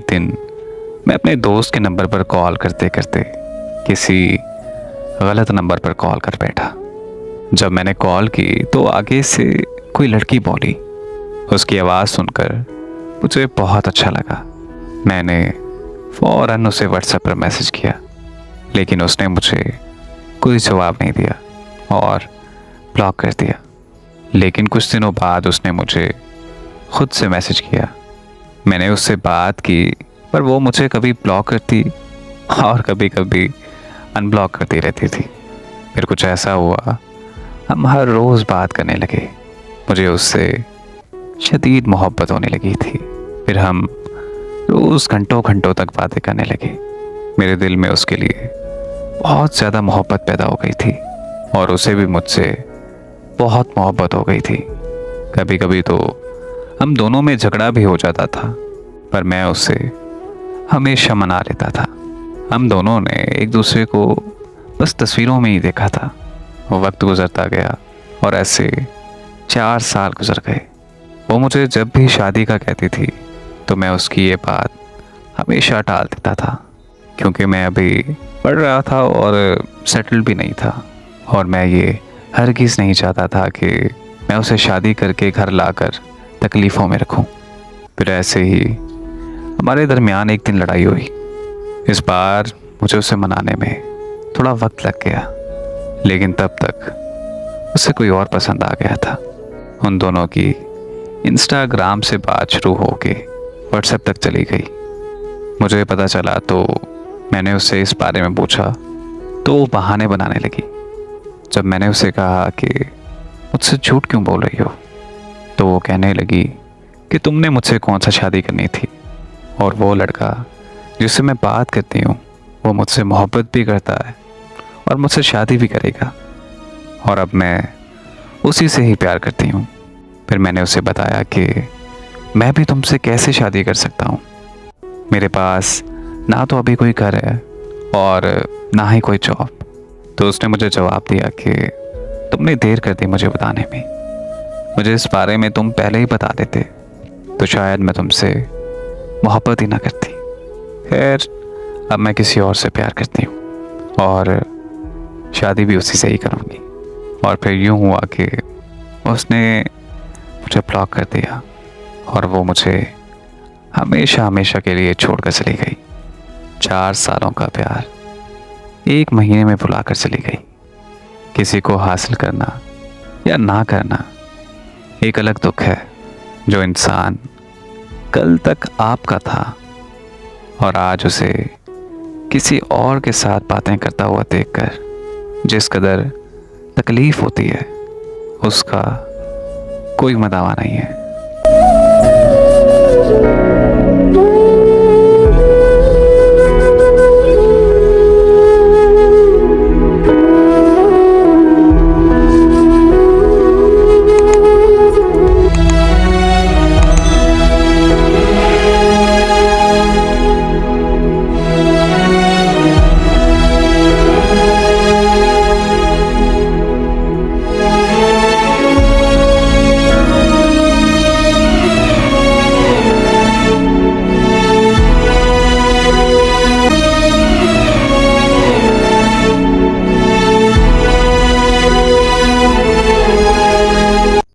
एक दिन मैं अपने दोस्त के नंबर पर कॉल करते करते किसी गलत नंबर पर कॉल कर बैठा। जब मैंने कॉल की तो आगे से कोई लड़की बोली। उसकी आवाज़ सुनकर मुझे बहुत अच्छा लगा। मैंने फ़ौरन उसे व्हाट्सएप पर मैसेज किया, लेकिन उसने मुझे कोई जवाब नहीं दिया और ब्लॉक कर दिया। लेकिन कुछ दिनों बाद उसने मुझे खुद से मैसेज किया। मैंने उससे बात की, पर वो मुझे कभी ब्लॉक करती और कभी कभी अनब्लॉक करती रहती थी। फिर कुछ ऐसा हुआ, हम हर रोज़ बात करने लगे। मुझे उससे शदीद मोहब्बत होने लगी थी। फिर हम रोज़ घंटों घंटों तक बातें करने लगे। मेरे दिल में उसके लिए बहुत ज़्यादा मोहब्बत पैदा हो गई थी और उसे भी मुझसे बहुत मोहब्बत हो गई थी। कभी कभी तो हम दोनों में झगड़ा भी हो जाता था, पर मैं उसे हमेशा मना लेता था। हम दोनों ने एक दूसरे को बस तस्वीरों में ही देखा था। वक्त गुजरता गया और ऐसे 4 साल गुजर गए। वो मुझे जब भी शादी का कहती थी तो मैं उसकी ये बात हमेशा टाल देता था, क्योंकि मैं अभी पढ़ रहा था और सेटल भी नहीं था, और मैं ये हरगिज़ नहीं चाहता था कि मैं उसे शादी करके घर लाकर तकलीफ़ों में रखूं। फिर ऐसे ही हमारे दरमियान एक दिन लड़ाई हुई। इस बार मुझे उसे मनाने में थोड़ा वक्त लग गया, लेकिन तब तक उसे कोई और पसंद आ गया था। उन दोनों की इंस्टाग्राम से बात शुरू होके व्हाट्सएप तक चली गई। मुझे पता चला तो मैंने उससे इस बारे में पूछा तो वो बहाने बनाने लगी। जब मैंने उसे कहा कि मुझसे झूठ क्यों बोल रही हो, तो वो कहने लगी कि तुमने मुझसे कौन सा शादी करनी थी, और वो लड़का जिससे मैं बात करती हूँ वो मुझसे मोहब्बत भी करता है और मुझसे शादी भी करेगा, और अब मैं उसी से ही प्यार करती हूँ। फिर मैंने उसे बताया कि मैं भी तुमसे कैसे शादी कर सकता हूँ। मेरे पास ना तो अभी कोई घर है और ना ही कोई जॉब। तो उसने मुझे जवाब दिया कि तुमने देर कर दी मुझे बताने में। मुझे इस बारे में तुम पहले ही बता देते तो शायद मैं तुमसे मोहब्बत ही ना करती। खैर, अब मैं किसी और से प्यार करती हूँ और शादी भी उसी से ही करूँगी। और फिर यूँ हुआ कि उसने मुझे ब्लॉक कर दिया और वो मुझे हमेशा हमेशा के लिए छोड़कर चली गई। 4 सालों का प्यार 1 महीने में भुला कर चली गई। किसी को हासिल करना या ना करना एक अलग दुख है। जो इंसान कल तक आपका था और आज उसे किसी और के साथ बातें करता हुआ देखकर जिस कदर तकलीफ होती है, उसका कोई मदावा नहीं है।